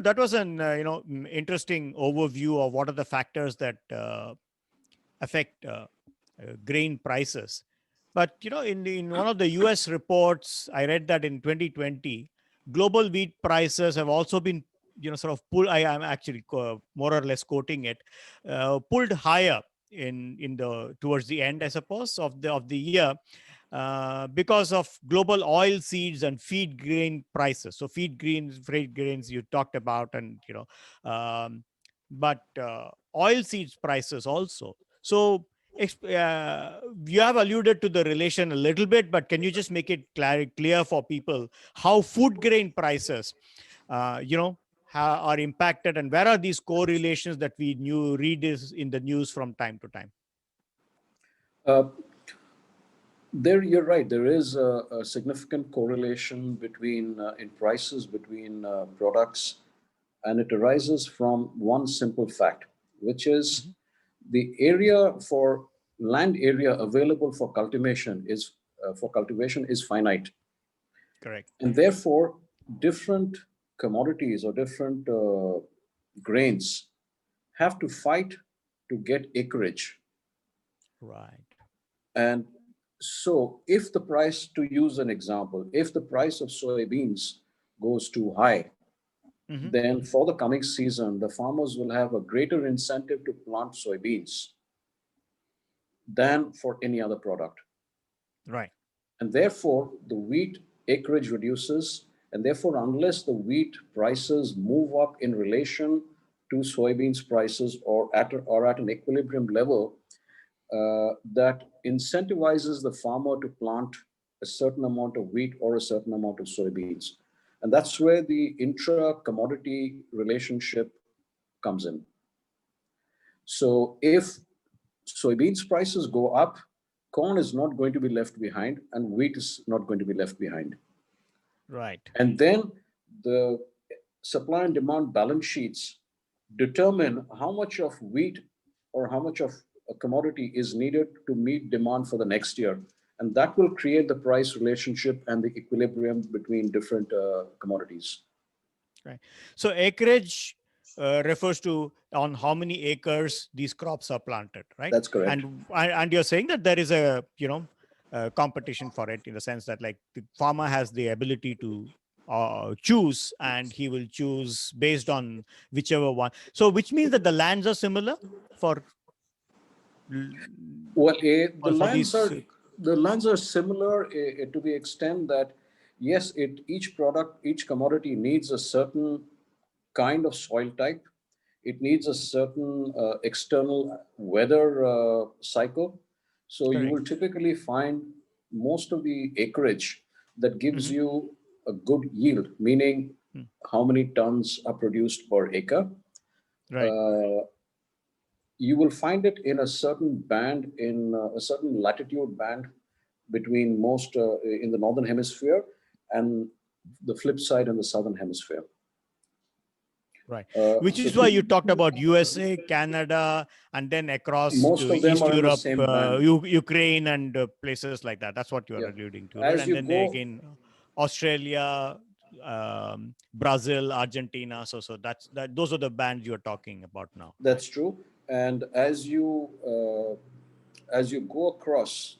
good. That was an interesting overview of what are the factors that affect grain prices. But in one of the U.S. reports, I read that in 2020, global wheat prices have also been sort of pulled. I am actually more or less quoting it, pulled higher in the towards the end, I suppose, of the year. Because of global oil seeds and feed grain prices. So feed grains you talked about, and but oil seeds prices also. So you have alluded to the relation a little bit, but can you just make it clear for people how food grain prices, are impacted, and where are these correlations that we read is in the news from time to time? You're right. There is a significant correlation between in prices between products, and it arises from one simple fact, which is the land area available for cultivation is finite. Correct. And therefore, different commodities or different grains have to fight to get acreage. Right. And so if the price, to use an example, if the price of soybeans goes too high, then for the coming season, the farmers will have a greater incentive to plant soybeans than for any other product. Right. And therefore, the wheat acreage reduces. And therefore, unless the wheat prices move up in relation to soybeans prices or at an equilibrium level, that incentivizes the farmer to plant a certain amount of wheat or a certain amount of soybeans. And that's where the intra-commodity relationship comes in. So if soybeans prices go up, corn is not going to be left behind and wheat is not going to be left behind. Right. And then the supply and demand balance sheets determine how much of wheat or how much of a commodity is needed to meet demand for the next year. And that will create the price relationship and the equilibrium between different commodities. Right. So acreage refers to on how many acres these crops are planted, right? That's correct. And you're saying that there is a competition for it, in the sense that, like, the farmer has the ability to choose, and he will choose based on whichever one. So which means that the lands are similar for. Well, the lands are similar to the extent that, yes, each commodity needs a certain kind of soil type. It needs a certain external weather cycle. So you will typically find most of the acreage that gives you a good yield, meaning how many tons are produced per acre. Right. You will find it in a certain band, in a certain latitude band between most in the northern hemisphere and the flip side in the southern hemisphere. Right. Which is why you talked about USA, Canada, and then across to East Europe, Ukraine, and places like that. That's what you are alluding to. Right? And then again, Australia, Brazil, Argentina. So those are the bands you're talking about now. That's true. And as you go across,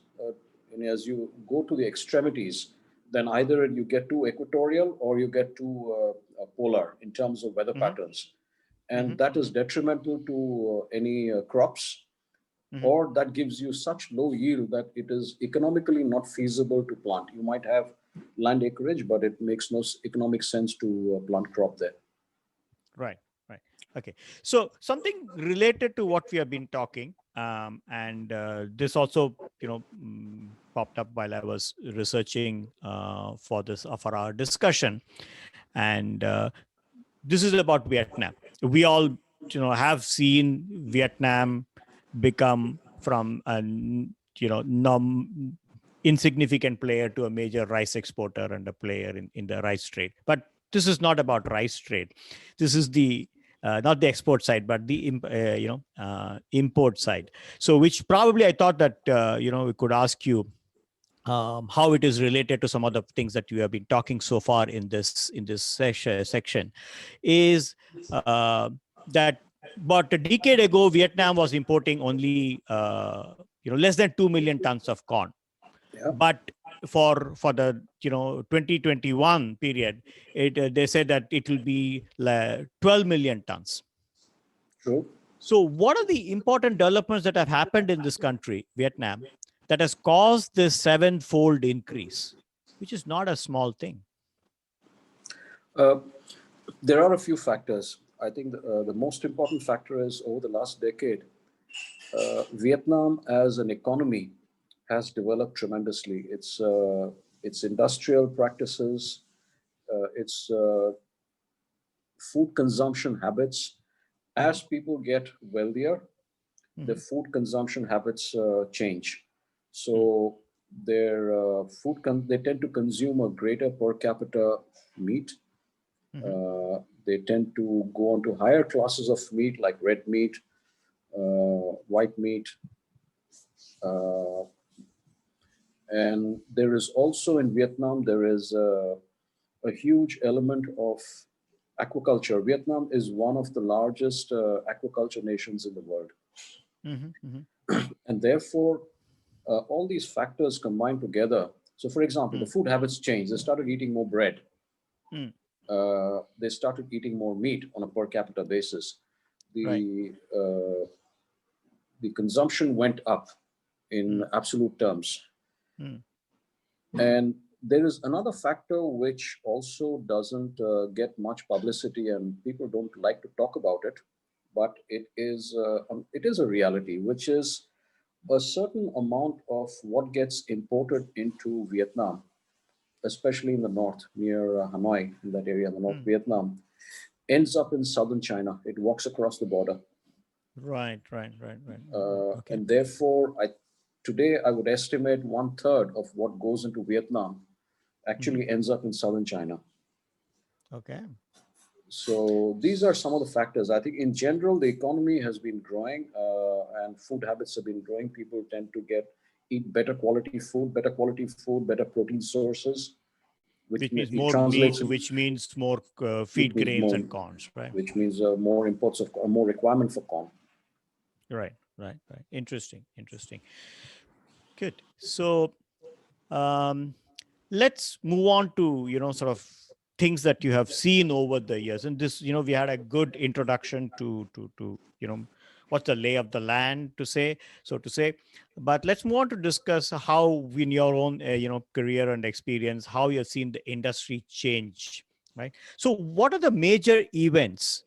and as you go to the extremities, then either you get to equatorial or you get to polar in terms of weather patterns. And that is detrimental to any crops, or that gives you such low yield that it is economically not feasible to plant. You might have land acreage, but it makes no economic sense to plant crop there. Right. Okay. So something related to what we have been talking, and this also, popped up while I was researching for our discussion, and this is about Vietnam. We all, have seen Vietnam become from an, insignificant player to a major rice exporter and a player in the rice trade. But this is not about rice trade. This is the not the export side, but the import side. So, which probably I thought that we could ask you how it is related to some of the things that you have been talking so far in this section is that about a decade ago, Vietnam was importing only less than 2 million tons of corn. Yeah, But for the 2021 period, they said that it will be 12 million tons. true. So what are the important developments that have happened in this country, Vietnam, that has caused this sevenfold increase, which is not a small thing? Uh, there are a few factors. I think the most important factor is over the last decade, Vietnam as an economy has developed tremendously. Its industrial practices, its food consumption habits. Mm-hmm. As people get wealthier, the Mm-hmm. food consumption habits change. So their they tend to consume a greater per capita meat. Mm-hmm. They tend to go on to higher classes of meat like red meat, white meat, uh, and there is also in Vietnam there is a huge element of aquaculture. Vietnam is one of the largest aquaculture nations in the world, Mm-hmm. Mm-hmm. and therefore all these factors combined together. So, for example, the Mm. food habits changed. They started eating more bread. Mm. They started eating more meat on a per capita basis. Right. The consumption went up in Mm. absolute terms. Mm. And there is another factor which also doesn't get much publicity, and people don't like to talk about it, but it is a reality, which is a certain amount of what gets imported into Vietnam, especially in the north near Hanoi, in that area in the North Mm. Vietnam, ends up in southern China. It walks across the border. Right. Right. Right. Right. Right. Okay. And therefore, today I would estimate one third of what goes into Vietnam Mm-hmm. actually ends up in southern China. Okay. So these are some of the factors. I think in general, the economy has been growing and food habits have been growing. People tend to eat better quality food, better protein sources, which Which means it more translates meat, in, which means more which feed means grains more, and corns, right? which means more imports of more requirement for corn. Right. Right. Right. Interesting. Interesting. Good. So um, let's move on to sort of things that you have seen over the years, and this we had a good introduction to what's the lay of the land, to say, so to say. But let's move on to discuss how in your own career and experience, how you've seen the industry change, right? So what are the major events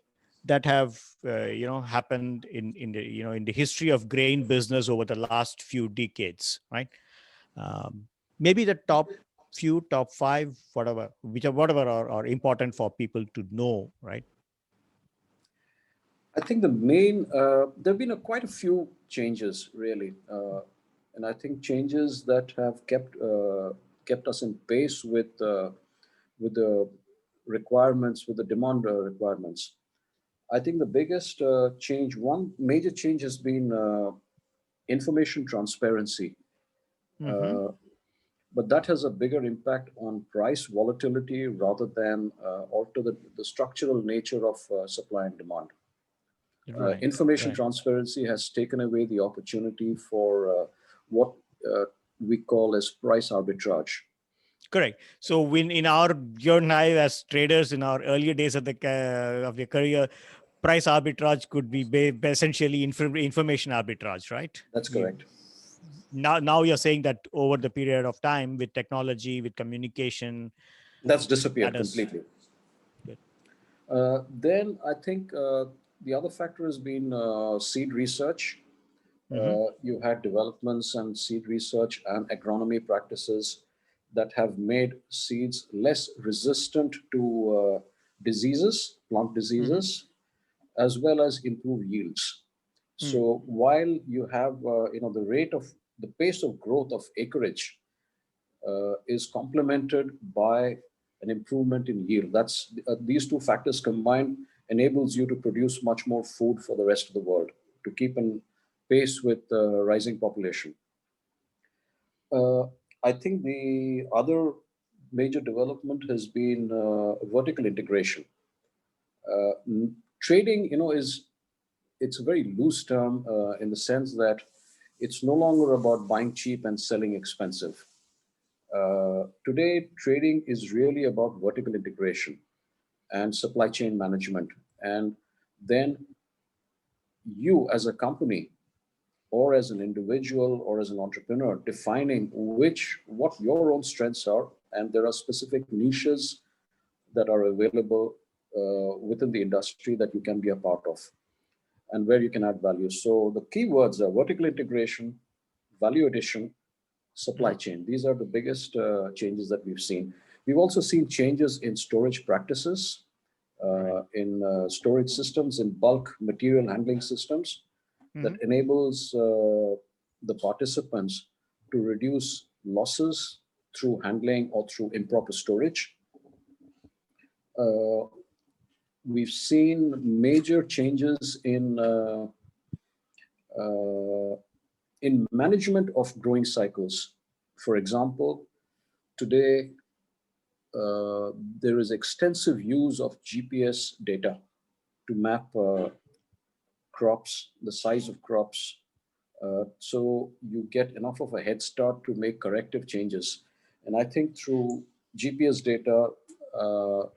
that have happened in the in the history of grain business over the last few decades, right? um, Maybe the top five, whatever are important for people to know, right? I think the main there have been quite a few changes really, and I think changes that have kept us in pace with the requirements, with the demand requirements. I think the biggest one major change has been information transparency, Mm-hmm. but that has a bigger impact on price volatility rather than alter the structural nature of supply and demand. Right. Information Right. transparency has taken away the opportunity for what uh, we call as price arbitrage. Correct. So when in our you and I as traders in our earlier days of your career, price arbitrage could be essentially information arbitrage, right? That's You correct. now you're saying that over the period of time, with technology, with communication, That's that disappeared is completely. good. Then I think the other factor has been seed research. Mm-hmm. You had developments and seed research and agronomy practices that have made seeds less resistant to plant Mm-hmm. diseases, as well as improve yields. Mm. So while you have, the pace of growth of acreage is complemented by an improvement in yield. These two factors combined enables you to produce much more food for the rest of the world to keep in pace with the rising population. Uh, I think the other major development has been vertical integration. Trading, it's a very loose term in the sense that it's no longer about buying cheap and selling expensive. Today, trading is really about vertical integration and supply chain management. And then you as a company or as an individual or as an entrepreneur defining what your own strengths are, and there are specific niches that are available within the industry that you can be a part of and where you can add value. So the keywords are vertical integration, value addition, supply chain. These are the biggest changes that we've seen. We've also seen changes in storage practices, in storage systems, in bulk material handling systems that enables the participants to reduce losses through handling or through improper storage. We've seen major changes in management of growing cycles. For example, today there is extensive use of GPS data to map crops, the size of crops, so you get enough of a head start to make corrective changes. And I think through GPS data,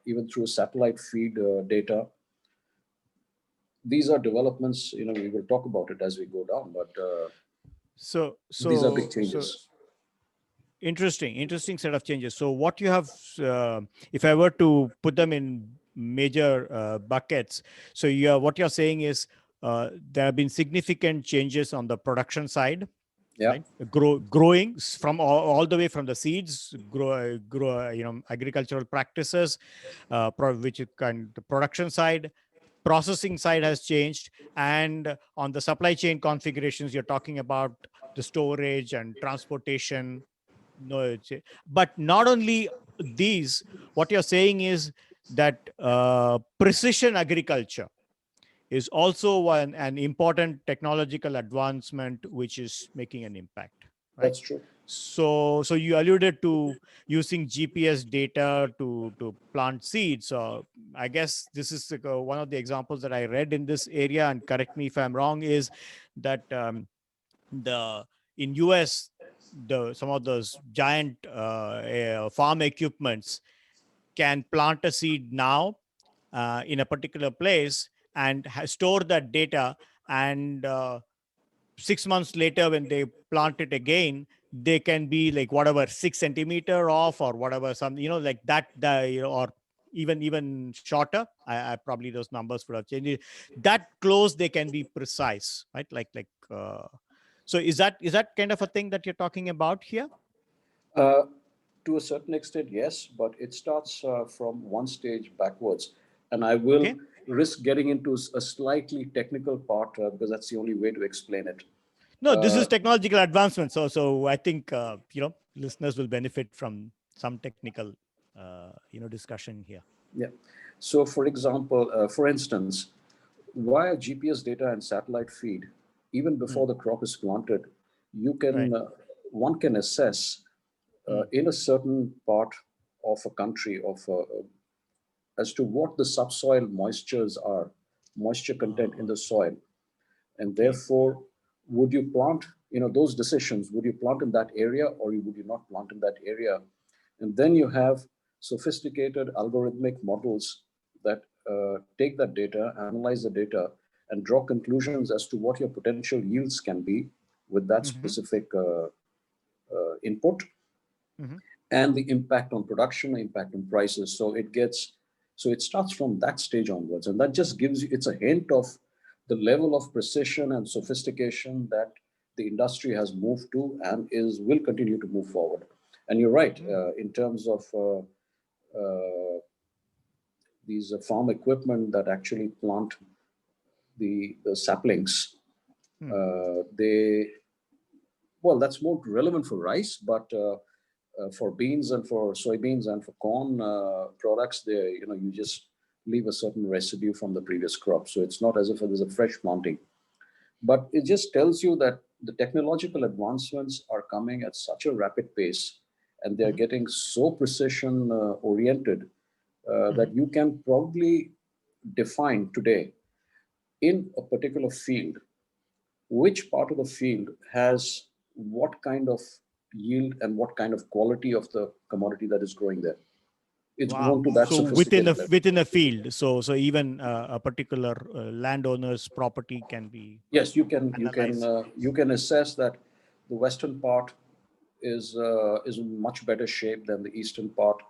even through satellite feed data, these are developments, we will talk about it as we go down, but these are big changes. Interesting set of changes. So what you have, if I were to put them in major buckets, so what you're saying is there have been significant changes on the production side. Yeah. Right? Growing from all the way from the seeds, agricultural practices, which is the production side, processing side has changed, and on the supply chain configurations, you're talking about the storage and transportation. But not only these, what you're saying is that precision agriculture is also an important technological advancement which is making an impact. Right? That's true. So you alluded to using GPS data to plant seeds. So I guess this is one of the examples that I read in this area, and correct me if I'm wrong, is that in US, some of those giant farm equipments can plant a seed now in a particular place and store that data, and 6 months later when they plant it again, they can be like whatever 6 centimeter off or whatever, like that, or even shorter. I probably those numbers would have changed. That close they can be precise, right? So is that kind of a thing that you're talking about here? To a certain extent, yes, but it starts from one stage backwards. And I will risk getting into a slightly technical part because that's the only way to explain it. No, this is technological advancement. So I think, listeners will benefit from some technical, discussion here. Yeah. So for example, for instance, via GPS data and satellite feed, even before the crop is planted, one can assess in a certain part of a country as to what the subsoil moistures are, moisture content in the soil. And therefore, would you plant, those decisions, would you plant in that area or would you not plant in that area? And then you have sophisticated algorithmic models that take that data, analyze the data, and draw conclusions as to what your potential yields can be with that specific input, and the impact on production, impact on prices. So it starts from that stage onwards, and that just gives you, it's a hint of the level of precision and sophistication that the industry has moved to and will continue to move forward. And you're right, in terms of these farm equipment that actually plant the saplings, that's more relevant for rice, but for beans and for soybeans and for corn products, you just leave a certain residue from the previous crop. So it's not as if there's a fresh planting. But it just tells you that the technological advancements are coming at such a rapid pace, and they're getting so precision oriented that you can probably define today in a particular field which part of the field has what kind of yield and what kind of quality of the commodity that is growing there. It's Wow. grown to that So within sophisticated level. within a field, so even a particular landowner's property can be Yes, analyzed. you can assess that the western part is in much better shape than the eastern part.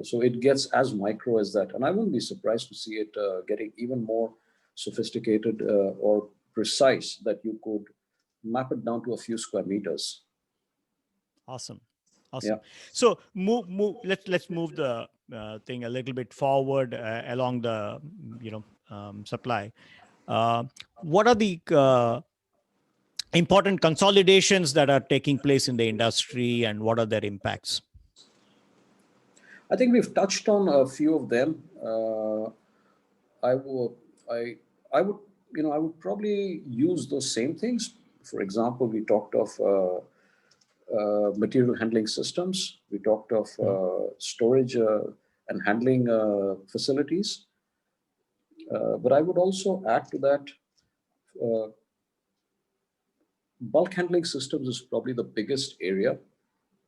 So it gets as micro as that, and I wouldn't be surprised to see it getting even more sophisticated or precise, that you could map it down to a few square meters. Awesome. Yeah. So let's move the thing a little bit forward along the supply. What are the important consolidations that are taking place in the industry, and what are their impacts? I think we've touched on a few of them. I would, I would, I would probably use those same things. For example, we talked of material handling systems. We talked of storage and handling facilities. But I would also add to that, uh, bulk handling systems is probably the biggest area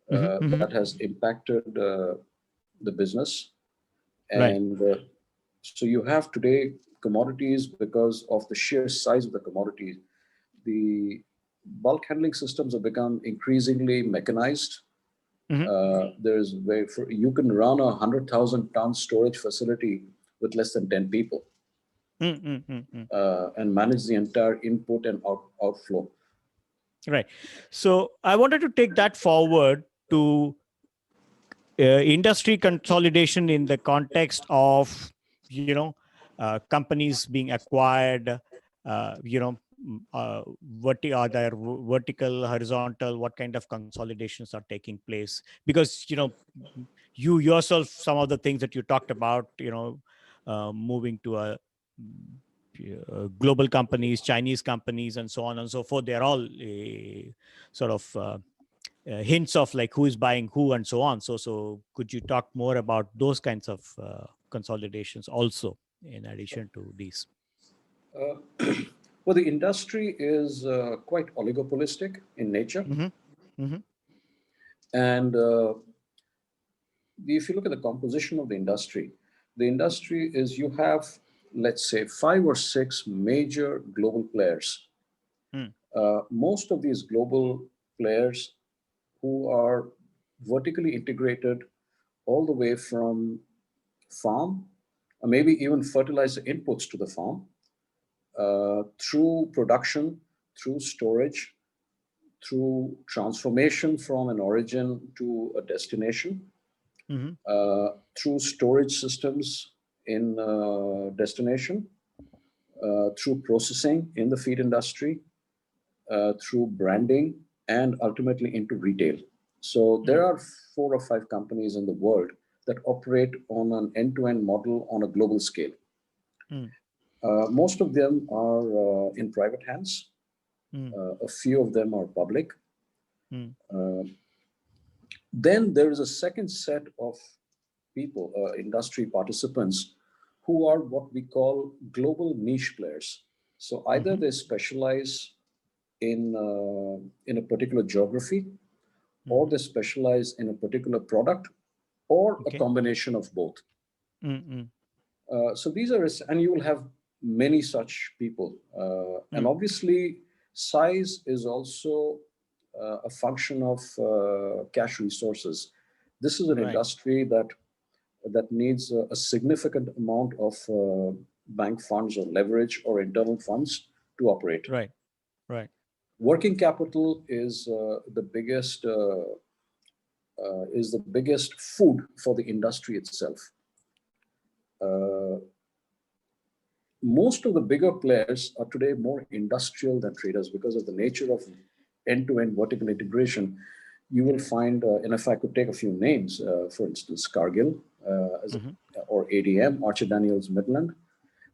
that has impacted the business. Right. And so you have today commodities, because of the sheer size of the commodities, the bulk handling systems have become increasingly mechanized. You can run 100,000-ton storage facility with less than 10 people and manage the entire input and outflow. Right. So I wanted to take that forward to industry consolidation in the context of, companies being acquired, either vertical, horizontal, what kind of consolidations are taking place? Because, you yourself, some of the things that you talked about, moving to global companies, Chinese companies, and so on and so forth, they're all sort of hints of like who is buying who and so on. So could you talk more about those kinds of consolidations also, in addition to these? Well, the industry is quite oligopolistic in nature. And if you look at the composition of the industry is, you have, let's say, 5 or 6 major global players. Most of these global players who are vertically integrated all the way from farm, or maybe even fertilizer inputs to the farm, through production, through storage, through transformation from an origin to a destination, through storage systems in destination, through processing in the feed industry, through branding, and ultimately into retail. So there are 4 or 5 companies in the world that operate on an end-to-end model on a global scale. Most of them are in private hands. A few of them are public. Then there is a second set of people, industry participants, who are what we call global niche players. So either they specialize in a particular geography, or they specialize in a particular product, or a combination of both. So these are, and you will have many such people. And obviously, size is also a function of cash resources. This is an industry that needs a significant amount of bank funds or leverage or internal funds to operate. Right. Working capital is the biggest food for the industry itself. Most of the bigger players are today more industrial than traders because of the nature of end-to-end vertical integration. You will find, and if I could take a few names, for instance, Cargill or ADM, Archer Daniels Midland.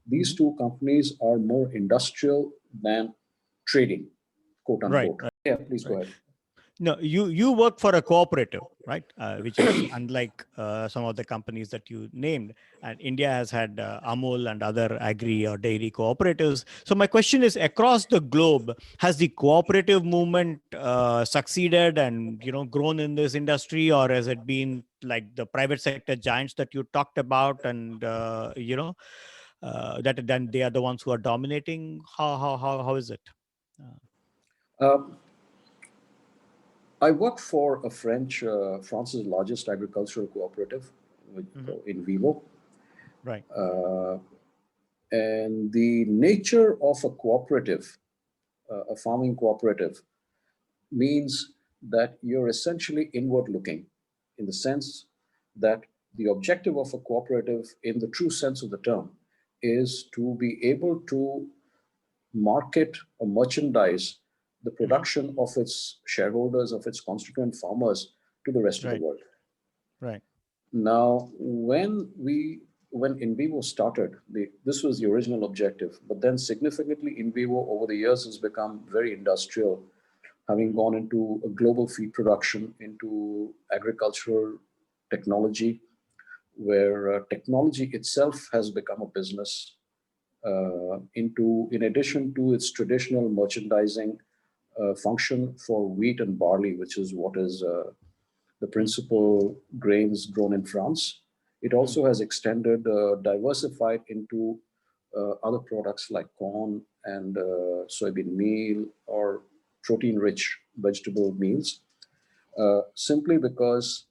These 2 companies are more industrial than trading. quote Right. unquote. Yeah, please go Right. ahead. No, you work for a cooperative, right? Which is unlike some of the companies that you named. And India has had Amul and other agri or dairy cooperatives. So my question is, across the globe, has the cooperative movement succeeded and grown in this industry, or has it been like the private sector giants that you talked about, and that then they are the ones who are dominating? How is it? Uh, Um, I work for a France's largest agricultural cooperative, mhm. called Invivo. Right. Uh, and the nature of a cooperative, a farming cooperative, means that you're essentially inward looking, in the sense that the objective of a cooperative, in the true sense of the term, is to be able to market or merchandise the Hmm. production of its shareholders, of its constituent farmers, to the rest of the Right. world. Right. Now, when Invivo started, this was the original objective, but then significantly Invivo over the years has become very industrial, having Mhm. gone into a global feed production, into agricultural technology, where technology itself has become a business, in addition to its traditional merchandising function for wheat and barley, which is what is the Mm, principal grains grown in France. It mm, also has extended, diversified into other products like corn and soybean meal or protein-rich vegetable meals, simply because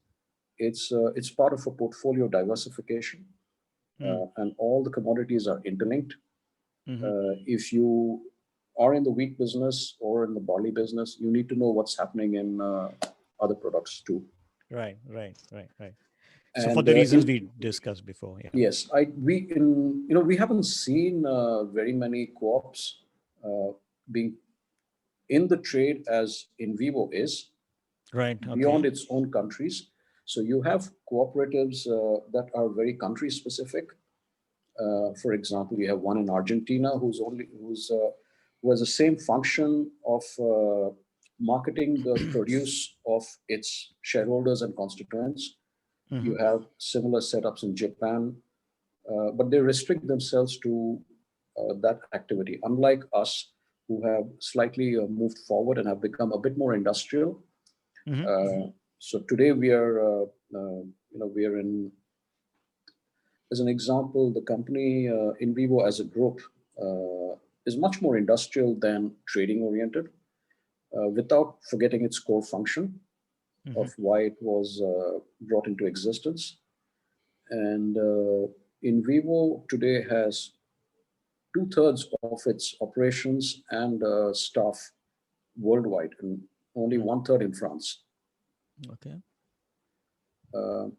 it's part of a portfolio diversification, mm, and all the commodities are interlinked. mhm. If you are in the wheat business or in the barley business, you need to know what's happening in other products too. Right. Right. Right. Right. So for And the reasons in we discussed before, yeah. yes, we haven't seen very many co-ops uh, being in the trade as Invivo is Right. beyond Okay. its own countries. So you have cooperatives that are very country specific. For example, you have one in Argentina who has the same function of marketing the produce of its shareholders and constituents. Hmm. You have similar setups in Japan, but they restrict themselves to that activity. Unlike us, who have slightly moved forward and have become a bit more industrial. Hmm. Uh, so today we are in, as an example, the company Invivo as a group is much more industrial than trading oriented, without forgetting its core function Hmm. of why it was brought into existence. And Invivo today has two-thirds of its operations and staff worldwide, and only Mm. one-third in France. Okay. Uh,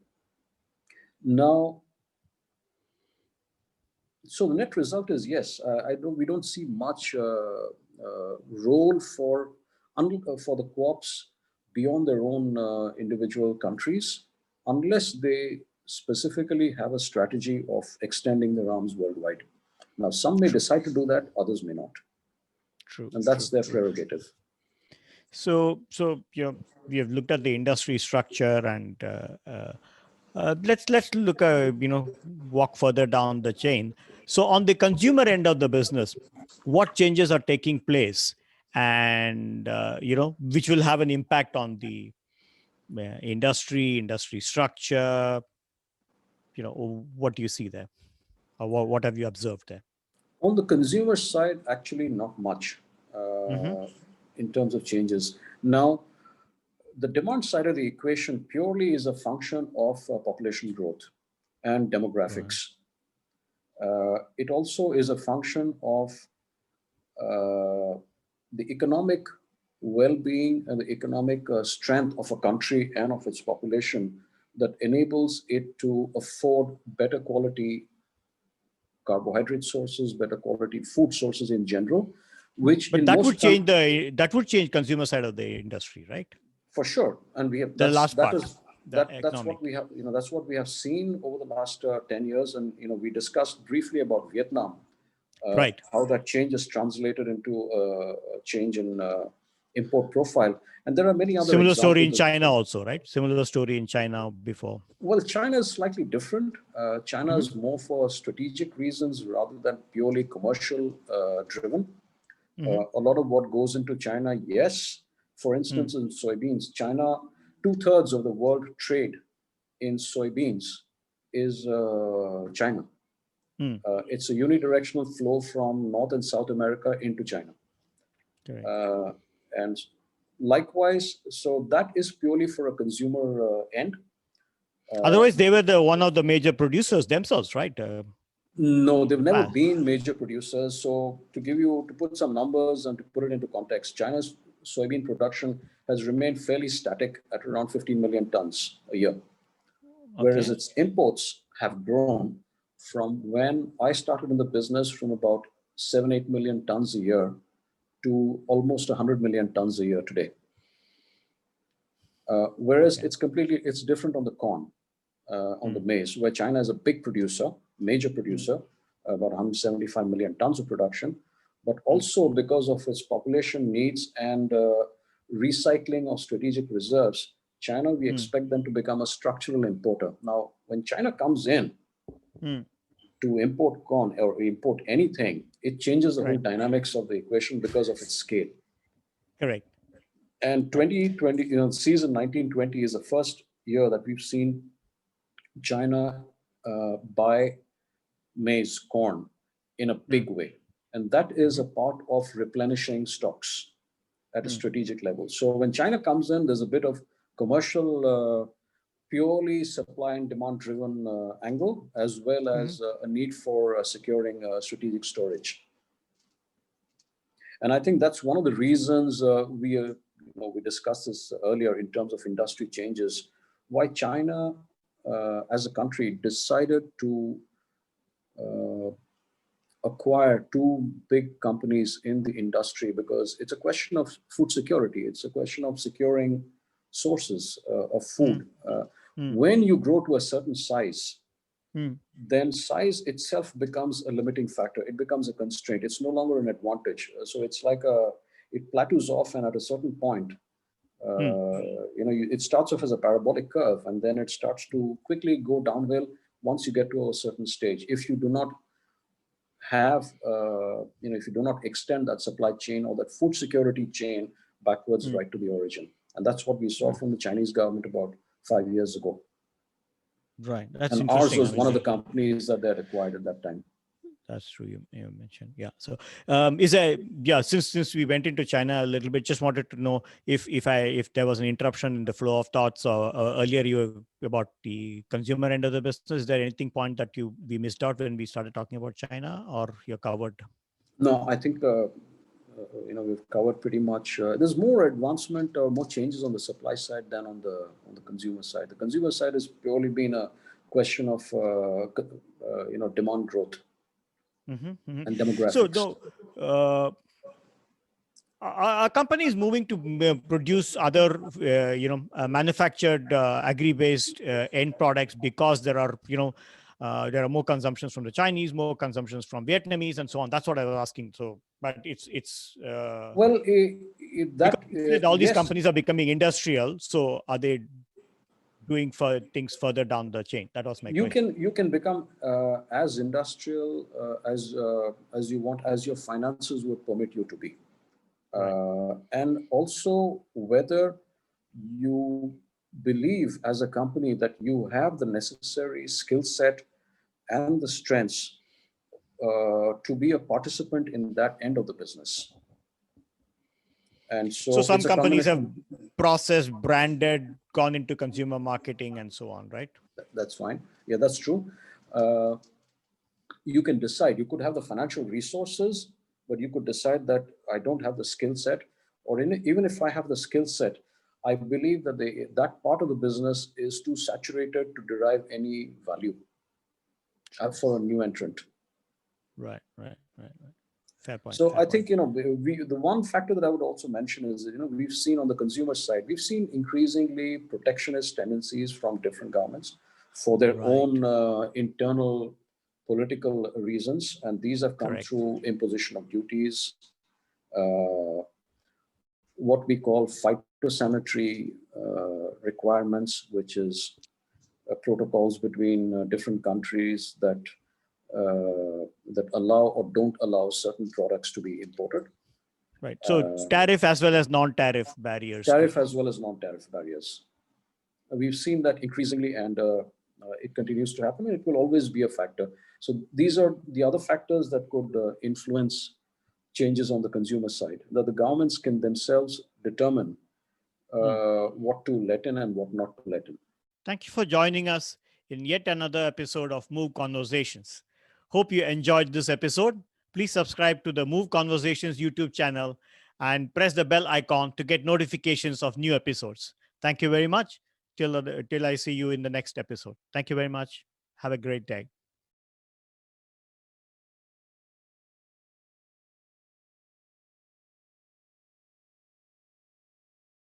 Now, so the net result is yes. We don't see much role for the co-ops beyond their own individual countries, unless they specifically have a strategy of extending their arms worldwide. Now, some may True. decide to do that, others may not, True. and that's True. their True. prerogative. So we have looked at the industry structure, and let's look walk further down the chain. So on the consumer end of the business, what changes are taking place, and which will have an impact on the industry structure? What do you see there, or what have you observed there? On the consumer side, actually, not much Mm-hmm. in terms of changes. Now, the demand side of the equation purely is a function of population growth and Right. demographics. It also is a function of uh, the economic well-being and the economic strength of a country and of its population that enables it to afford better quality carbohydrate sources, better quality food sources in general, which But in most that would change consumer side of the industry, right? for sure. And we have The that's last that part, is the that's what economic. we have, that's what we have seen over the last 10 years. And we discussed briefly about Vietnam, Right. how that change is translated into a change in import profile. And there are many other Similar story in examples. China also, right? Similar story in China before. Well, China is slightly different. China is more for strategic reasons rather than purely commercial driven. A lot of what goes into China, yes. For instance, in soybeans, China, 2/3 of the world trade in soybeans is China. It's a unidirectional flow from North and South America into China. And likewise, so that is purely for a consumer end. Otherwise, they were one of the major producers themselves, right? No, they've never been major producers. So to put some numbers and to put it into context, China's soybean production has remained fairly static at around 15 million tons a year. Whereas its imports have grown from when I started in the business from about 7-8 million tons a year to almost 100 million tons a year today. Whereas it's different on the corn, on the maize, where China is a big producer, major producer, about 175 million tons of production, but also because of its population needs and recycling of strategic reserves, China, we expect them to become a structural importer. Now, when China comes in to import corn or import anything, it changes the whole dynamics of the equation because of its scale. Correct. And 2020, season 1920 is the first year that we've seen China buy maize, corn in a big way. And that is a part of replenishing stocks at a strategic level. So when China comes in, there's a bit of commercial, purely supply and demand driven angle, as well as a need for securing strategic storage. And I think that's one of the reasons we discussed this earlier in terms of industry changes, why China as a country decided to acquire two big companies in the industry, because it's a question of food security. It's a question of securing sources of food. When you grow to a certain size, then size itself becomes a limiting factor. It becomes a constraint. It's no longer an advantage. So it's like it plateaus off, and at a certain point, it starts off as a parabolic curve, and then it starts to quickly go downhill once you get to a certain stage. If you do not have, if you do not extend that supply chain or that food security chain backwards right to the origin. And that's what we saw from the Chinese government about 5 years ago. Right. That's and interesting. ours was one of the companies that they had acquired at that time. That's true. You mentioned. Yeah. So since we went into China a little bit, just wanted to know if there was an interruption in the flow of thoughts, or earlier you were about the consumer end of the business. Is there anything point that we missed out when we started talking about China, or you're covered? No, I think we've covered pretty much. There's more advancement or more changes on the supply side than on the consumer side. The consumer side has purely been a question of demand growth. And demographics. So, are companies moving to produce other, manufactured agri-based end products because there are more consumptions from the Chinese, more consumptions from Vietnamese, and so on? That's what I was asking. So, but it's all these companies are becoming industrial. So, are they doing things further down the chain? That was my question. You can become as industrial as you want, as your finances would permit you to be. And also whether you believe as a company that you have the necessary skill set and the strengths to be a participant in that end of the business. And so some companies have processed, branded, gone into consumer marketing and so on, right? That's fine. Yeah, that's true. You can decide. You could have the financial resources, but you could decide that I don't have the skill set, or even if I have the skill set, I believe that that part of the business is too saturated to derive any value for a new entrant. Right. Fair point. So I think, the one factor that I would also mention is that, we've seen on the consumer side, we've seen increasingly protectionist tendencies from different governments for their own internal political reasons. And these have come through imposition of duties, what we call phytosanitary requirements, which is protocols between different countries that allow or don't allow certain products to be imported. Right. So tariff as well as non-tariff barriers. Tariff as well as non-tariff barriers. We've seen that increasingly, and it continues to happen, and it will always be a factor. So these are the other factors that could influence changes on the consumer side, that the governments can themselves determine what to let in and what not to let in. Thank you for joining us in yet another episode of Move Conversations. Hope you enjoyed this episode. Please subscribe to the Move Conversations YouTube channel and press the bell icon to get notifications of new episodes. Thank you very much. Till I see you in the next episode. Thank you very much. Have a great day.